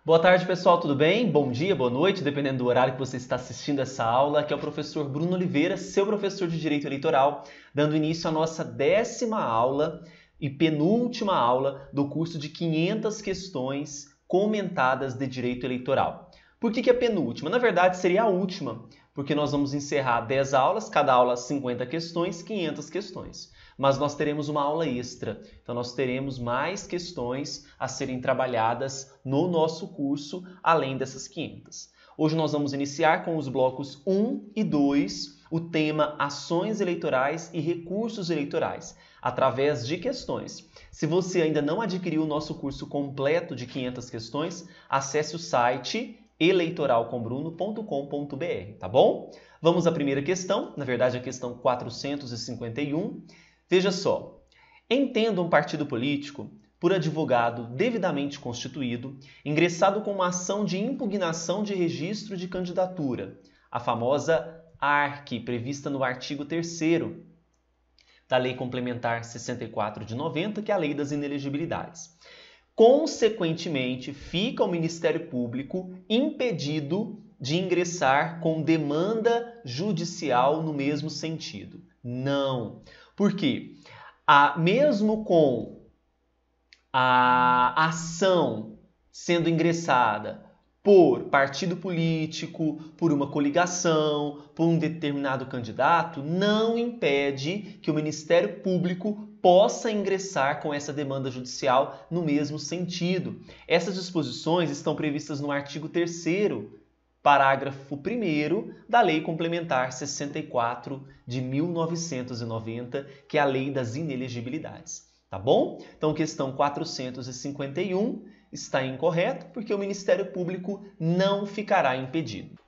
Boa tarde, pessoal, tudo bem? Bom dia, boa noite, dependendo do horário que você está assistindo essa aula. Aqui é o professor Bruno Oliveira, seu professor de Direito Eleitoral, dando início à nossa 10ª aula e penúltima aula do curso de 500 questões comentadas de Direito Eleitoral. Por que é penúltima? Na verdade, seria a última, porque nós vamos encerrar 10 aulas, cada aula 50 questões, 500 questões. Mas nós teremos uma aula extra, então nós teremos mais questões a serem trabalhadas no nosso curso, além dessas 500. Hoje nós vamos iniciar com os blocos 1 e 2, o tema Ações Eleitorais e Recursos Eleitorais, através de questões. Se você ainda não adquiriu o nosso curso completo de 500 questões, acesse o site eleitoralcombruno.com.br, tá bom? Vamos à primeira questão, na verdade a questão 451. Veja só, entenda um partido político por advogado devidamente constituído, ingressado com uma ação de impugnação de registro de candidatura, a famosa ARC, prevista no artigo 3º da Lei Complementar 64 de 90, que é a Lei das Inelegibilidades. Consequentemente, fica o Ministério Público impedido de ingressar com demanda judicial no mesmo sentido. Não. Por quê? Mesmo com a ação sendo ingressada por partido político, por uma coligação, por um determinado candidato, não impede que o Ministério Público possa ingressar com essa demanda judicial no mesmo sentido. Essas disposições estão previstas no artigo 3º, parágrafo 1º da Lei Complementar 64 de 1990, que é a Lei das Inelegibilidades. Tá bom? Então, questão 451 está incorreta porque o Ministério Público não ficará impedido.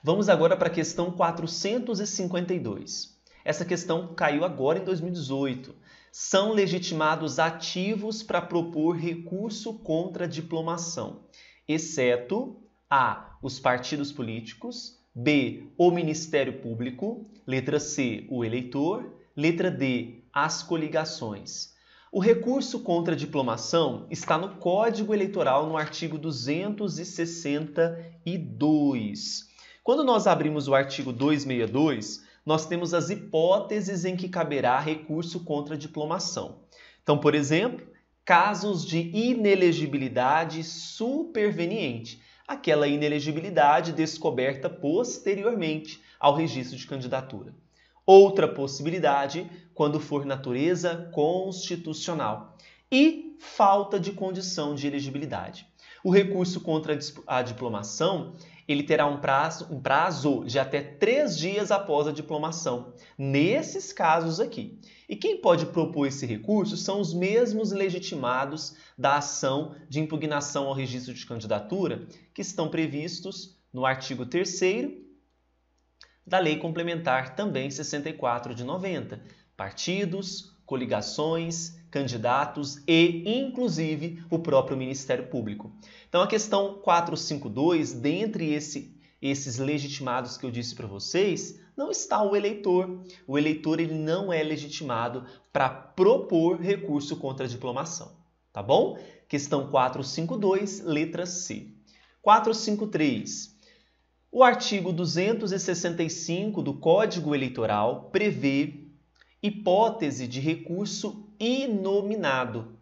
Vamos agora para a questão 452. Essa questão caiu agora em 2018. São legitimados ativos para propor recurso contra a diplomação, exceto A, os partidos políticos, B, o Ministério Público, letra C, o eleitor, letra D, as coligações. O recurso contra a diplomação está no Código Eleitoral, no artigo 262. Quando nós abrimos o artigo 262, nós temos as hipóteses em que caberá recurso contra a diplomação. Então, por exemplo, casos de inelegibilidade superveniente, aquela inelegibilidade descoberta posteriormente ao registro de candidatura. Outra possibilidade, quando for natureza constitucional. E falta de condição de elegibilidade. O recurso contra a diplomação, ele terá um prazo de até 3 dias após a diplomação, nesses casos aqui. E quem pode propor esse recurso são os mesmos legitimados da ação de impugnação ao registro de candidatura, que estão previstos no artigo 3º da Lei Complementar também 64 de 90. Partidos, coligações, candidatos e, inclusive, o próprio Ministério Público. Então, a questão 452, dentre esses legitimados que eu disse para vocês, não está o eleitor. O eleitor ele não é legitimado para propor recurso contra a diplomação. Tá bom? Questão 452, letra C. 453. O artigo 265 do Código Eleitoral prevê hipótese de recurso inominado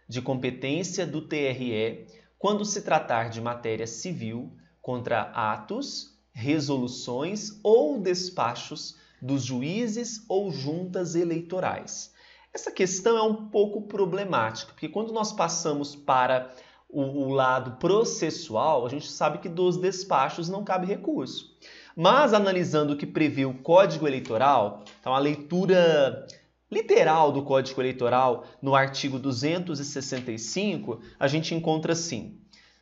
de competência do TRE quando se tratar de matéria civil contra atos, resoluções ou despachos dos juízes ou juntas eleitorais. Essa questão é um pouco problemática, porque quando nós passamos para o lado processual, a gente sabe que dos despachos não cabe recurso. Mas analisando o que prevê o Código Eleitoral, então a leitura literal do Código Eleitoral no artigo 265, a gente encontra assim: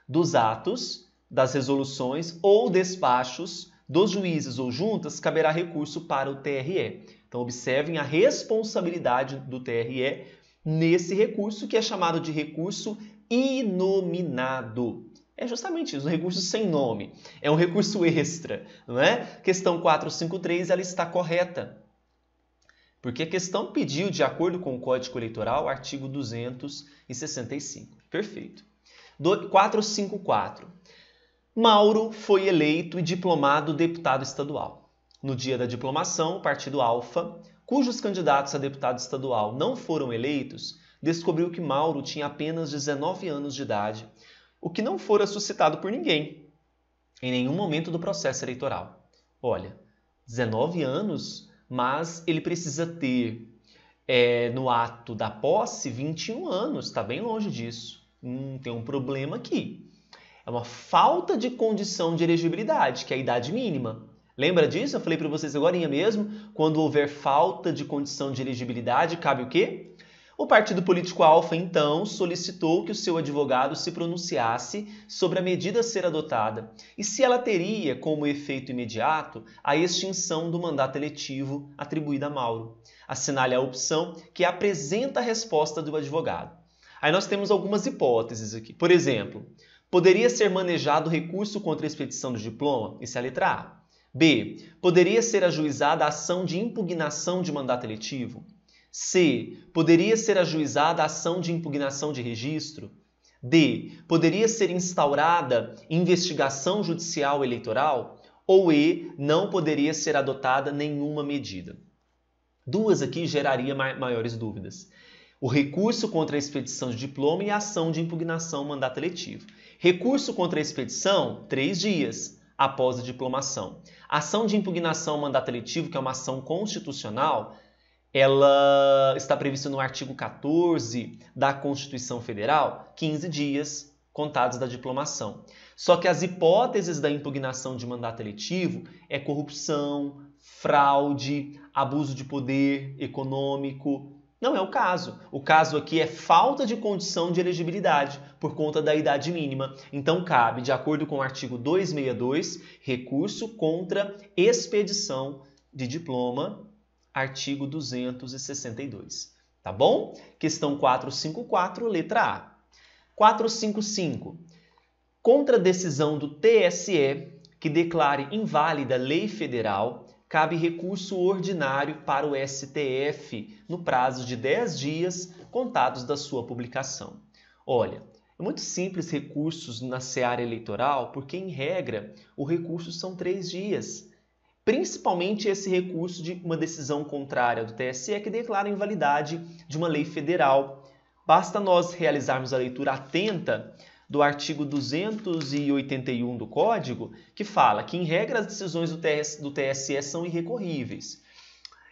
dos atos, das resoluções ou despachos dos juízes ou juntas caberá recurso para o TRE. Então observem a responsabilidade do TRE nesse recurso, que é chamado de recurso inominado. É justamente isso, um recurso sem nome. É um recurso extra, não é? Questão 453, ela está correta. Porque a questão pediu, de acordo com o Código Eleitoral, artigo 265. Perfeito. 454. Mauro foi eleito e diplomado deputado estadual. No dia da diplomação, o Partido Alfa, cujos candidatos a deputado estadual não foram eleitos, descobriu que Mauro tinha apenas 19 anos de idade, o que não fora suscitado por ninguém, em nenhum momento do processo eleitoral. Olha, 19 anos, mas ele precisa ter, no ato da posse, 21 anos, está bem longe disso. Tem um problema aqui. É uma falta de condição de elegibilidade, que é a idade mínima. Lembra disso? Eu falei para vocês agora mesmo, quando houver falta de condição de elegibilidade, cabe o quê? O partido político Alfa, então, solicitou que o seu advogado se pronunciasse sobre a medida a ser adotada e se ela teria como efeito imediato a extinção do mandato eletivo atribuído a Mauro. Assinale a opção que apresenta a resposta do advogado. Aí nós temos algumas hipóteses aqui. Por exemplo, poderia ser manejado recurso contra a expedição do diploma? Isso é a letra A. B. Poderia ser ajuizada a ação de impugnação de mandato eletivo? C. Poderia ser ajuizada a ação de impugnação de registro? D. Poderia ser instaurada investigação judicial eleitoral? Ou E. Não poderia ser adotada nenhuma medida? Duas aqui geraria maiores dúvidas. O recurso contra a expedição de diploma e a ação de impugnação mandato eletivo. Recurso contra a expedição, 3 dias após a diplomação. Ação de impugnação mandato eletivo, que é uma ação constitucional, ela está prevista no artigo 14 da Constituição Federal, 15 dias contados da diplomação. Só que as hipóteses da impugnação de mandato eletivo é corrupção, fraude, abuso de poder econômico. Não é o caso. O caso aqui é falta de condição de elegibilidade por conta da idade mínima. Então, cabe, de acordo com o artigo 262, recurso contra expedição de diploma, artigo 262. Tá bom? Questão 454, letra A. 455. Contra a decisão do TSE que declare inválida lei federal, cabe recurso ordinário para o STF no prazo de 10 dias contados da sua publicação. Olha, é muito simples recursos na seara eleitoral, porque, em regra, o recurso são 3 dias. Principalmente esse recurso de uma decisão contrária do TSE que declara a invalidade de uma lei federal. Basta nós realizarmos a leitura atenta do artigo 281 do Código, que fala que, em regra, as decisões do TSE são irrecorríveis,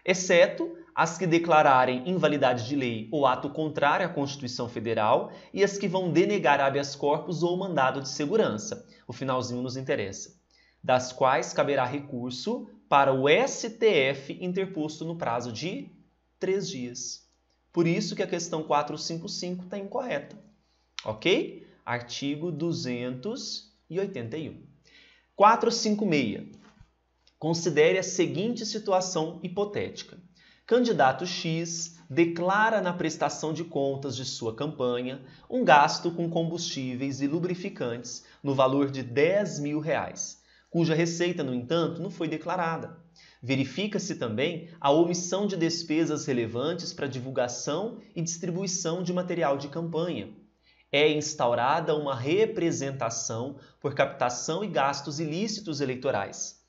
exceto as que declararem invalidade de lei ou ato contrário à Constituição Federal e as que vão denegar habeas corpus ou mandado de segurança. O finalzinho nos interessa. Das quais caberá recurso para o STF interposto no prazo de 3 dias. Por isso que a questão 455 está incorreta. Ok? Artigo 281. 456. Considere a seguinte situação hipotética. Candidato X declara na prestação de contas de sua campanha um gasto com combustíveis e lubrificantes no valor de R$10.000, cuja receita, no entanto, não foi declarada. Verifica-se também a omissão de despesas relevantes para divulgação e distribuição de material de campanha. É instaurada uma representação por captação e gastos ilícitos eleitorais,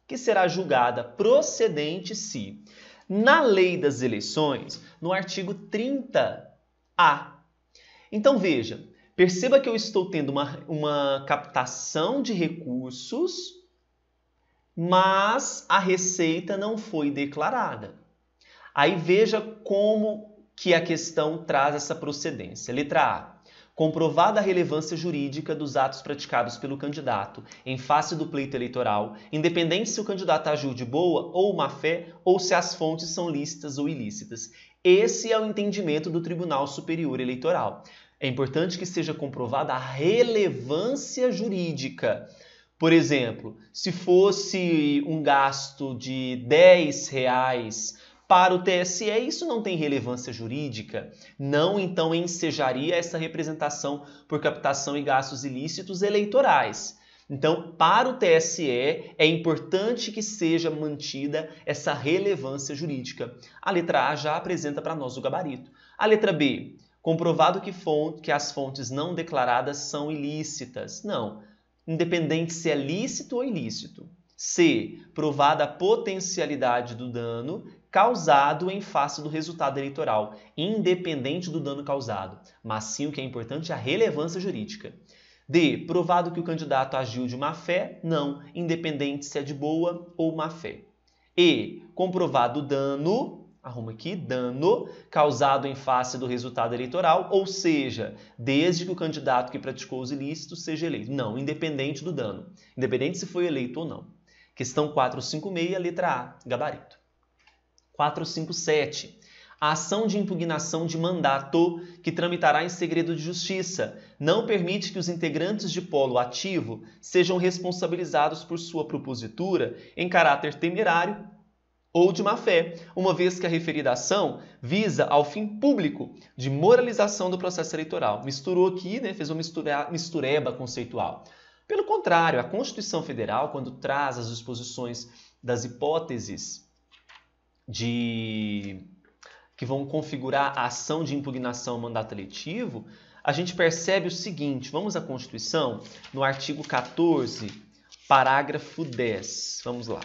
que será julgada procedente se, na Lei das Eleições, no artigo 30A. Então veja, perceba que eu estou tendo uma captação de recursos, mas a receita não foi declarada. Aí veja como que a questão traz essa procedência. Letra A. Comprovada a relevância jurídica dos atos praticados pelo candidato em face do pleito eleitoral, independente se o candidato agiu de boa ou má fé ou se as fontes são lícitas ou ilícitas. Esse é o entendimento do Tribunal Superior Eleitoral. É importante que seja comprovada a relevância jurídica. Por exemplo, se fosse um gasto de R$10 para o TSE, isso não tem relevância jurídica. Não, então, ensejaria essa representação por captação e gastos ilícitos eleitorais. Então, para o TSE, é importante que seja mantida essa relevância jurídica. A letra A já apresenta para nós o gabarito. A letra B. Comprovado que as fontes não declaradas são ilícitas. Não. Independente se é lícito ou ilícito. C. Provada a potencialidade do dano causado em face do resultado eleitoral, independente do dano causado. Mas sim, o que é importante é a relevância jurídica. D. Provado que o candidato agiu de má fé? Não, independente se é de boa ou má fé. E. Comprovado o dano, arruma aqui, dano causado em face do resultado eleitoral, ou seja, desde que o candidato que praticou os ilícitos seja eleito. Não, independente do dano, independente se foi eleito ou não. Questão 456, letra A, gabarito. 457. A ação de impugnação de mandato que tramitará em segredo de justiça não permite que os integrantes de polo ativo sejam responsabilizados por sua propositura em caráter temerário ou de má-fé, uma vez que a referida ação visa ao fim público de moralização do processo eleitoral. Misturou aqui, né, fez uma mistureba conceitual. Pelo contrário, a Constituição Federal, quando traz as disposições das hipóteses que vão configurar a ação de impugnação ao mandato eletivo, a gente percebe o seguinte, vamos à Constituição, no artigo 14, parágrafo 10. Vamos lá.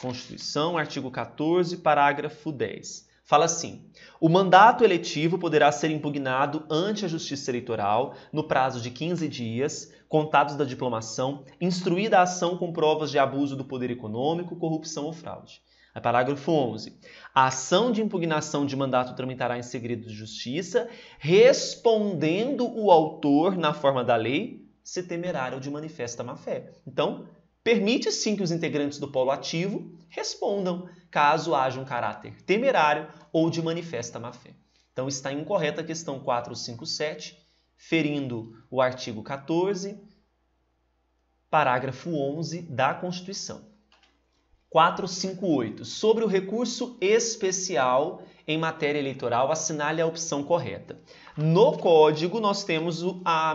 Constituição, artigo 14, parágrafo 10. Fala assim: o mandato eletivo poderá ser impugnado ante a Justiça Eleitoral no prazo de 15 dias, contados da diplomação, instruída a ação com provas de abuso do poder econômico, corrupção ou fraude. Parágrafo 11. A ação de impugnação de mandato tramitará em segredo de justiça, respondendo o autor, na forma da lei, se temerário ou de manifesta má-fé. Então, permite sim que os integrantes do polo ativo respondam, caso haja um caráter temerário ou de manifesta má-fé. Então, está incorreta a questão 457, ferindo o artigo 14, parágrafo 11 da Constituição. 458. Sobre o recurso especial em matéria eleitoral, assinale a opção correta. No Código, nós temos a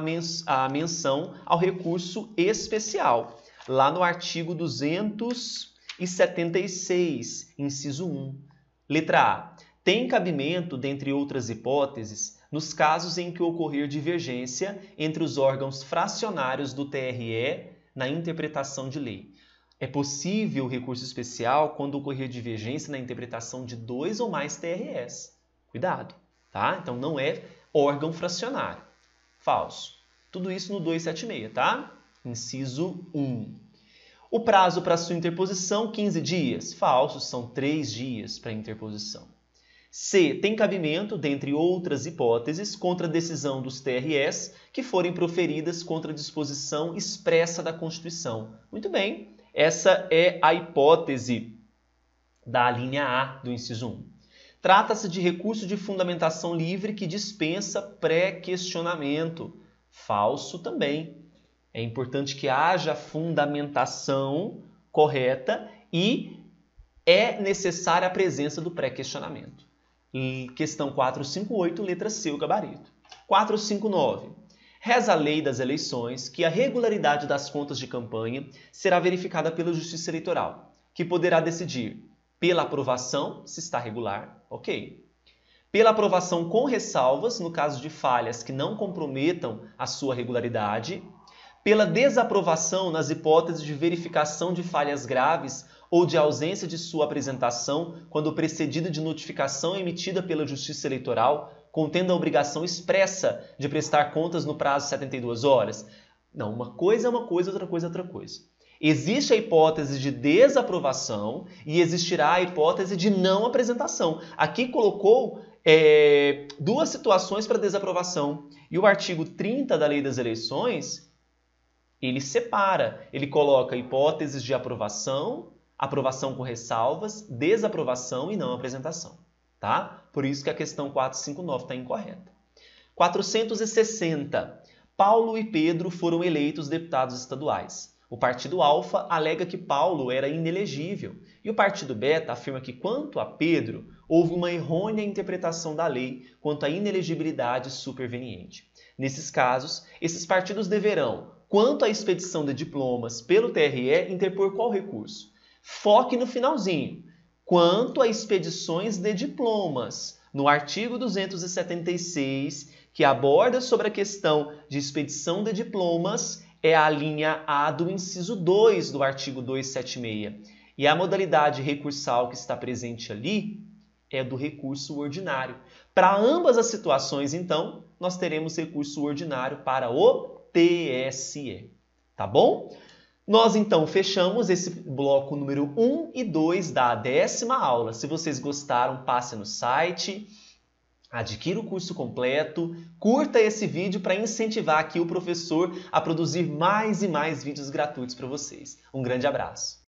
menção ao recurso especial, lá no artigo 276, inciso 1. Letra A. Tem cabimento, dentre outras hipóteses, nos casos em que ocorrer divergência entre os órgãos fracionários do TRE na interpretação de lei. É possível o recurso especial quando ocorrer divergência na interpretação de 2 ou mais TREs. Cuidado, tá? Então não é órgão fracionário. Falso. Tudo isso no 276, tá? Inciso 1. O prazo para sua interposição, 15 dias. Falso, são 3 dias para interposição. C. Tem cabimento, dentre outras hipóteses, contra a decisão dos TREs que forem proferidas contra a disposição expressa da Constituição. Muito bem. Essa é a hipótese da linha A do inciso 1. Trata-se de recurso de fundamentação livre que dispensa pré-questionamento. Falso também. É importante que haja fundamentação correta e é necessária a presença do pré-questionamento. Questão 458, letra C, o gabarito. 459. Reza a lei das eleições que a regularidade das contas de campanha será verificada pela Justiça Eleitoral, que poderá decidir pela aprovação, se está regular, ok. Pela aprovação com ressalvas, no caso de falhas que não comprometam a sua regularidade. Pela desaprovação nas hipóteses de verificação de falhas graves ou de ausência de sua apresentação quando precedida de notificação emitida pela Justiça Eleitoral, contendo a obrigação expressa de prestar contas no prazo de 72 horas. Não, uma coisa é uma coisa, outra coisa é outra coisa. Existe a hipótese de desaprovação e existirá a hipótese de não apresentação. Aqui colocou duas situações para desaprovação. E o artigo 30 da Lei das Eleições, ele separa. Ele coloca hipóteses de aprovação, aprovação com ressalvas, desaprovação e não apresentação. Tá? Por isso que a questão 459 está incorreta. 460. Paulo e Pedro foram eleitos deputados estaduais. O partido alfa alega que Paulo era inelegível e o partido beta afirma que, quanto a Pedro, houve uma errônea interpretação da lei quanto à inelegibilidade superveniente. Nesses casos, esses partidos deverão, quanto à expedição de diplomas pelo TRE, interpor qual recurso? Foque no finalzinho. Quanto a expedições de diplomas, no artigo 276, que aborda sobre a questão de expedição de diplomas, é a linha A do inciso 2 do artigo 276. E a modalidade recursal que está presente ali é do recurso ordinário. Para ambas as situações, então, nós teremos recurso ordinário para o TSE. Tá bom? Nós, então, fechamos esse bloco número 1 e 2 da 10ª aula. Se vocês gostaram, passe no site, adquira o curso completo, curta esse vídeo para incentivar aqui o professor a produzir mais e mais vídeos gratuitos para vocês. Um grande abraço!